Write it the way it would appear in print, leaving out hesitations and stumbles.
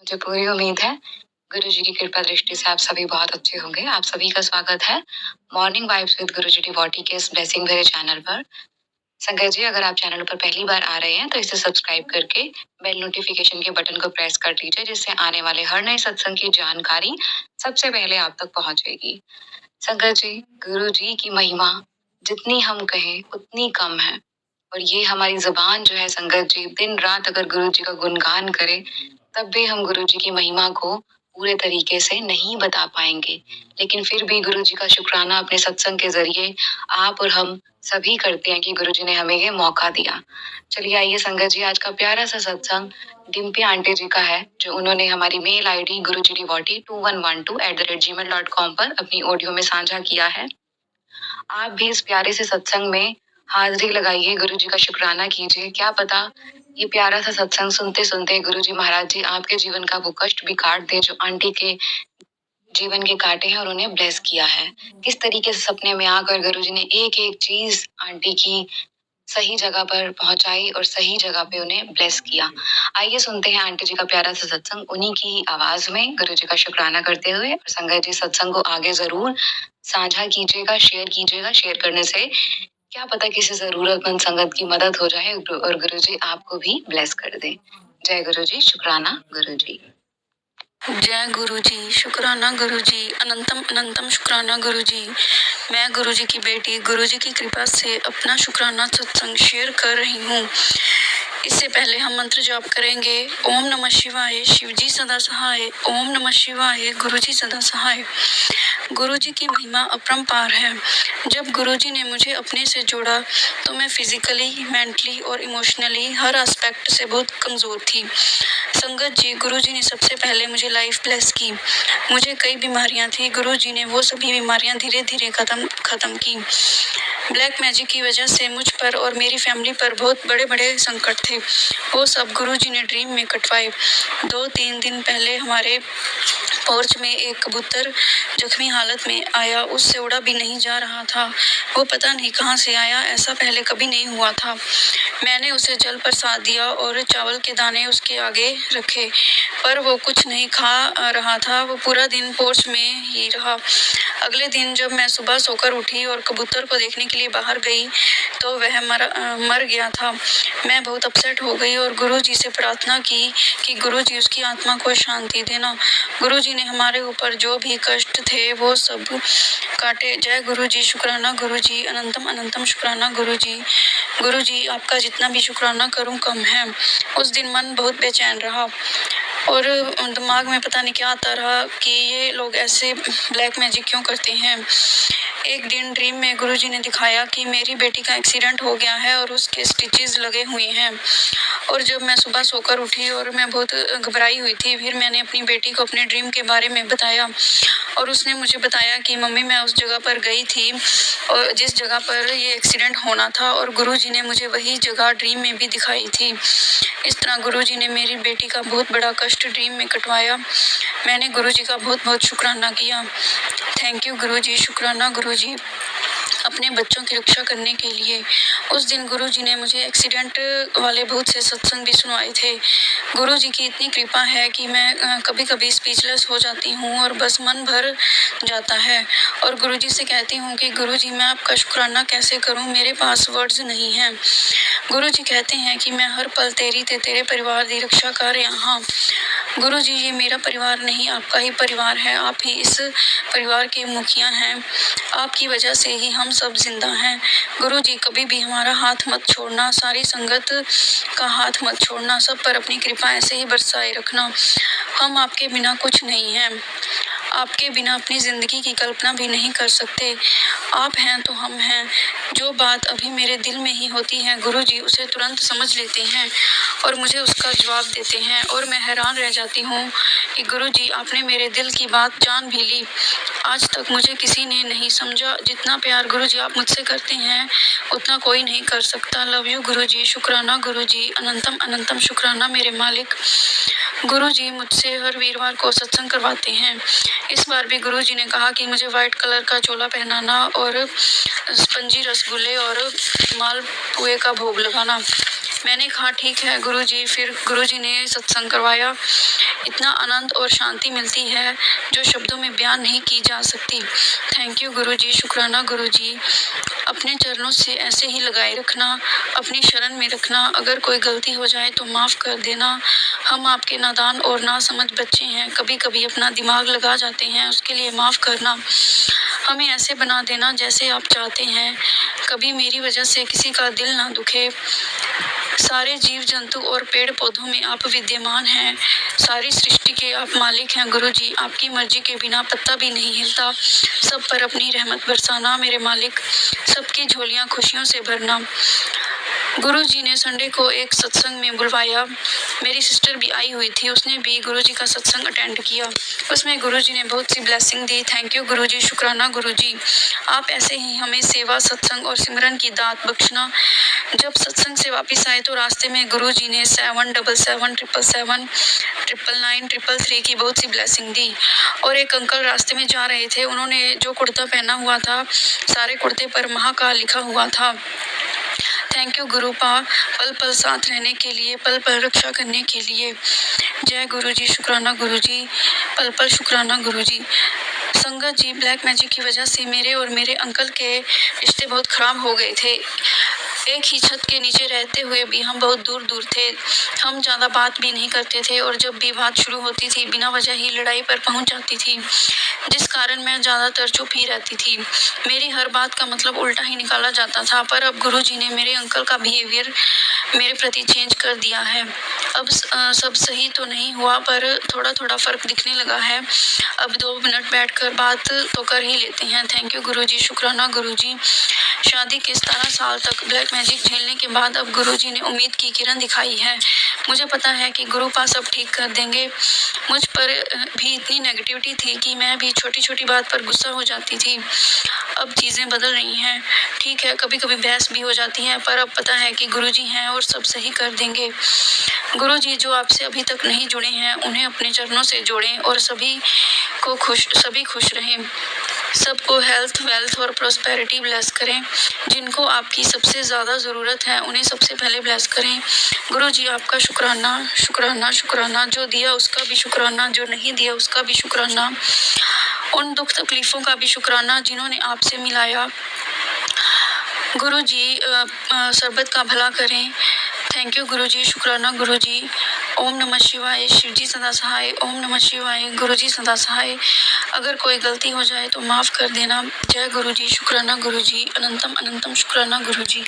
मुझे पूरी उम्मीद है गुरुजी की कृपा दृष्टि से आप सभी बहुत अच्छे होंगे। आप सभी का स्वागत है morning vibes with Guruji devotee के इस ब्लेसिंग भरे चैनल पर। संगत जी, अगर आप चैनल पर पहली बार आ रहे हैं तो इसे सब्सक्राइब करके बेल नोटिफिकेशन के बटन को प्रेस कर दीजिए, जिससे आने वाले हर नए सत्संग की जानकारी सबसे पहले आप तक पहुंचेगी। संगत जी, गुरुजी की महिमा जितनी हम कहें उतनी कम है। और ये हमारी जुबान जो है संगत जी, दिन रात अगर गुरुजी का गुणगान करे तब भी हम गुरुजी की महिमा को पूरे तरीके से नहीं बता पाएंगे। लेकिन फिर भी गुरुजी का शुक्राना अपने सत्संग के जरिए आप और हम सभी करते हैं कि गुरुजी ने हमें ये मौका दिया। चलिए आइए संगत जी, आज का प्यारा सा सत्संग डिम्पी आंटी जी का है, जो उन्होंने हमारी मेल आईडी गुरुजी डिवोटी 2112@gmail.com पर अपनी ऑडियो में साझा किया है। आप भी इस प्यारे से सत्संग में हाजिरी लगाइए, गुरु जी का शुक्राना कीजिए। क्या पता ये प्यारा सा सत्संग सुनते सुनते गुरु जी महाराज जी आपके जीवन का वो कष्ट भी काट दे जो आंटी के जीवन के काटे हैं और उन्हें ब्लेस किया है। किस तरीके से सपने में आकर गुरु जी ने एक एक चीज आंटी की सही जगह पर पहुंचाई और सही जगह पे उन्हें ब्लेस किया। आइए सुनते हैं आंटी जी का प्यारा सा सत्संग उन्हीं की आवाज में गुरु जी का शुक्राना करते हुए। और संगत जी, सत्संग को आगे जरूर साझा कीजिएगा, शेयर कीजिएगा। शेयर करने से क्या पता किसी जरूरतमंद संगत की मदद हो जाए और गुरु जी आपको भी ब्लेस कर दे। जय गुरु जी, शुक्राना गुरु जी। जय गुरु जी, शुक्राना गुरु जी, अनंतम अनंतम शुक्राना गुरु जी। मैं गुरु जी की बेटी गुरु जी की कृपा से अपना शुक्राना सत्संग शेयर कर रही हूँ। इससे पहले हम मंत्र जाप करेंगे। ओम नमः शिवाय, शिव जी सदा सहाय। ओम नमः शिवाय, गुरु जी सदा सहाय। गुरु जी की महिमा अपरंपार है। जब गुरु जी ने मुझे अपने से जोड़ा तो मैं फिजिकली, मेंटली और इमोशनली हर एस्पेक्ट से बहुत कमजोर थी। संगत जी, गुरु जी ने सबसे पहले मुझे लाइफ ब्लेस की। मुझे कई बीमारियां थी, गुरु जी ने वो सभी बीमारियां धीरे धीरे खत्म की। ब्लैक मैजिक की वजह से मुझ पर और मेरी फैमिली पर बहुत बड़े बड़े संकट थे, वो सब गुरु जी ने ड्रीम में कटवाए। 2-3 दिन पहले हमारे पोर्च में एक कबूतर जख्मी हालत में आया, उससे उड़ा भी नहीं जा रहा था। वो पता नहीं कहां से आया, ऐसा पहले कभी नहीं हुआ था। मैंने उसे जल प्रसाद दिया और चावल के दाने उसके आगे रखे, पर वो कुछ नहीं खा रहा था। वो पूरा दिन पोर्च में ही रहा। अगले दिन जब मैं सुबह सोकर उठी और कबूतर को देखने के लिए बाहर गई तो वह मर गया था। मैं बहुत अपसेट हो गई और गुरुजी से प्रार्थना की कि गुरुजी उसकी आत्मा को शांति देना। गुरुजी ने हमारे ऊपर जो भी कष्ट थे वो सब काटे। जय गुरुजी, शुक्राना गुरुजी, अनंतम अनंतम शुक्राना गुरुजी। गुरुजी, आपका जितना भी शुक्राना करूं कम है। उस दिन मन बहुत बेचैन रहा और दिमाग में पता नहीं क्या आता रहा कि ये लोग ऐसे ब्लैक मैजिक क्यों करते हैं। एक दिन ड्रीम में गुरुजी ने दिखाया कि मेरी बेटी का एक्सीडेंट हो गया है और उसके स्टिचेस लगे हुए हैं। और जब मैं सुबह सोकर उठी और मैं बहुत घबराई हुई थी, फिर मैंने अपनी बेटी को अपने ड्रीम के बारे में बताया और उसने मुझे बताया कि मम्मी, मैं उस जगह पर गई थी और जिस जगह पर ये एक्सीडेंट होना था, और गुरुजी ने मुझे वही जगह ड्रीम में भी दिखाई थी। इस तरह गुरुजी ने मेरी बेटी का बहुत बड़ा कष्ट ड्रीम में कटवाया। मैंने गुरुजी का बहुत बहुत शुक्राना किया। थैंक यू गुरुजी, शुक्राना गुरुजी, अपने बच्चों की रक्षा करने के लिए। उस दिन गुरुजी ने मुझे एक्सीडेंट वाले बहुत से सत्संग भी सुनवाए थे। गुरुजी की इतनी कृपा है कि मैं कभी कभी स्पीचलेस हो जाती हूँ और बस मन भर जाता है और गुरुजी से कहती हूँ कि गुरुजी, मैं आपका शुक्राना कैसे करूँ, मेरे पास वर्ड्स नहीं हैं। गुरुजी कहते हैं कि मैं हर पल तेरी ते तेरे परिवार की रक्षा कर रहा हाँ। गुरुजी, ये मेरा परिवार नहीं, आपका ही परिवार है। आप ही इस परिवार के मुखिया हैं। आपकी वजह से ही हम सब जिंदा हैं। गुरुजी, कभी भी हमारा हाथ मत छोड़ना, सारी संगत का हाथ मत छोड़ना, सब पर अपनी कृपा ऐसे ही बरसाए रखना। हम आपके बिना कुछ नहीं हैं। आपके बिना अपनी जिंदगी की कल्पना भी नहीं कर सकते। आप हैं तो हम हैं। जो बात अभी मेरे दिल में ही होती है, गुरुजी उसे तुरंत समझ लेते हैं और मुझे उसका जवाब देते हैं और मैं हैरान रह जाती हूँ कि गुरुजी, आपने मेरे दिल की बात जान भी ली। आज तक मुझे किसी ने नहीं समझा। जितना प्यार गुरुजी आप मुझसे करते हैं उतना कोई नहीं कर सकता। लव यू गुरुजी, शुक्राना गुरुजी, अनंतम अनंतम शुक्राना मेरे मालिक। गुरुजी मुझसे हर वीरवार को सत्संग करवाते हैं। इस बार भी गुरुजी ने कहा कि मुझे व्हाइट कलर का चोला पहनाना और स्पंजी रसगुल्ले और मालपुए का भोग लगाना। मैंने कहा ठीक है गुरुजी। फिर गुरुजी ने सत्संग करवाया। इतना आनंद और शांति मिलती है जो शब्दों में बयान नहीं की जा सकती। थैंक यू गुरुजी, शुक्राना गुरुजी। अपने चरणों से ऐसे ही लगाए रखना, अपनी शरण में रखना। अगर कोई गलती हो जाए तो माफ़ कर देना। हम आपके नादान और नासमझ बच्चे हैं, कभी कभी अपना दिमाग लगा जाते हैं, उसके लिए माफ़ करना। हमें ऐसे बना देना जैसे आप चाहते हैं। कभी मेरी वजह से किसी का दिल ना दुखे। सारे जीव जंतु और पेड़ पौधों में आप विद्यमान हैं। सारी सृष्टि के आप मालिक हैं गुरुजी। आपकी मर्जी के बिना पत्ता भी नहीं हिलता। सब पर अपनी रहमत बरसाना मेरे मालिक। सबकी झोलियां खुशियों से भरना। गुरुजी ने संडे को एक सत्संग में बुलवाया। मेरी सिस्टर भी आई हुई थी, उसने भी गुरुजी का सत्संग अटेंड किया। उसमें गुरुजी ने बहुत सी ब्लेसिंग दी। थैंक यू गुरुजी, शुक्राना गुरुजी। आप ऐसे ही हमें सेवा, सत्संग और सिमरन की दात बख्शना। जब सत्संग से वापस आए तो रास्ते में गुरुजी ने 77777999933 की बहुत सी ब्लेसिंग दी। और एक अंकल रास्ते में जा रहे थे, उन्होंने जो कुर्ता पहना हुआ था, सारे कुर्ते पर महाकाल लिखा हुआ था। थैंक यू गुरुपा, पल पल साथ रहने के लिए, पल पल रक्षा करने के लिए। जय गुरुजी, शुक्राना गुरुजी, पल पल शुक्राना गुरुजी। संगत जी, ब्लैक मैजिक की वजह से मेरे और मेरे अंकल के रिश्ते बहुत खराब हो गए थे। एक ही छत के नीचे रहते हुए भी हम बहुत दूर दूर थे। हम ज़्यादा बात भी नहीं करते थे और जब भी बात शुरू होती थी बिना वजह ही लड़ाई पर पहुंच जाती थी, जिस कारण मैं ज़्यादातर चुप ही रहती थी। मेरी हर बात का मतलब उल्टा ही निकाला जाता था। पर अब गुरुजी ने मेरे अंकल का बिहेवियर मेरे प्रति चेंज कर दिया है। अब सब सही तो नहीं हुआ पर थोड़ा थोड़ा फ़र्क दिखने लगा है। अब 2 मिनट बैठकर बात तो कर ही लेते हैं। थैंक यू गुरुजी, शुक्राना गुरुजी। शादी के 17 साल तक ब्लैक मैजिक झेलने के बाद अब गुरुजी ने उम्मीद की किरण दिखाई है। मुझे पता है कि गुरुपा सब ठीक कर देंगे। मुझ पर भी इतनी नेगेटिविटी थी कि मैं भी छोटी छोटी बात पर गुस्सा हो जाती थी। अब चीज़ें बदल रही हैं। ठीक है, कभी कभी बहस भी हो जाती है, पर अब पता है कि गुरुजी हैं और सब सही कर देंगे। गुरुजी जो आपसे अभी तक नहीं जुड़े हैं उन्हें अपने चरणों से जोड़ें और सभी खुश रहें। सबको हेल्थ, वेल्थ और प्रॉस्पेरिटी ब्लेस करें। जिनको आपकी सबसे ज़्यादा ज़रूरत है उन्हें सबसे पहले ब्लेस करें। गुरुजी आपका शुक्राना, शुक्राना, शुक्राना। जो दिया उसका भी शुक्राना, जो नहीं दिया उसका भी शुक्राना। उन दुख तकलीफ़ों का भी शुक्राना जिन्होंने आपसे मिलाया। गुरुजी सरबत का भला करें। थैंक यू गुरुजी, शुक्राना गुरुजी। ओम नमः शिवाय। शिवजी सदा सहाय। ओम नमः शिवाय। गुरुजी सदा सहाय। अगर कोई गलती हो जाए तो माफ़ कर देना। जय गुरुजी, शुक्राना गुरुजी। अनंतम अनंतम शुक्राना गुरुजी।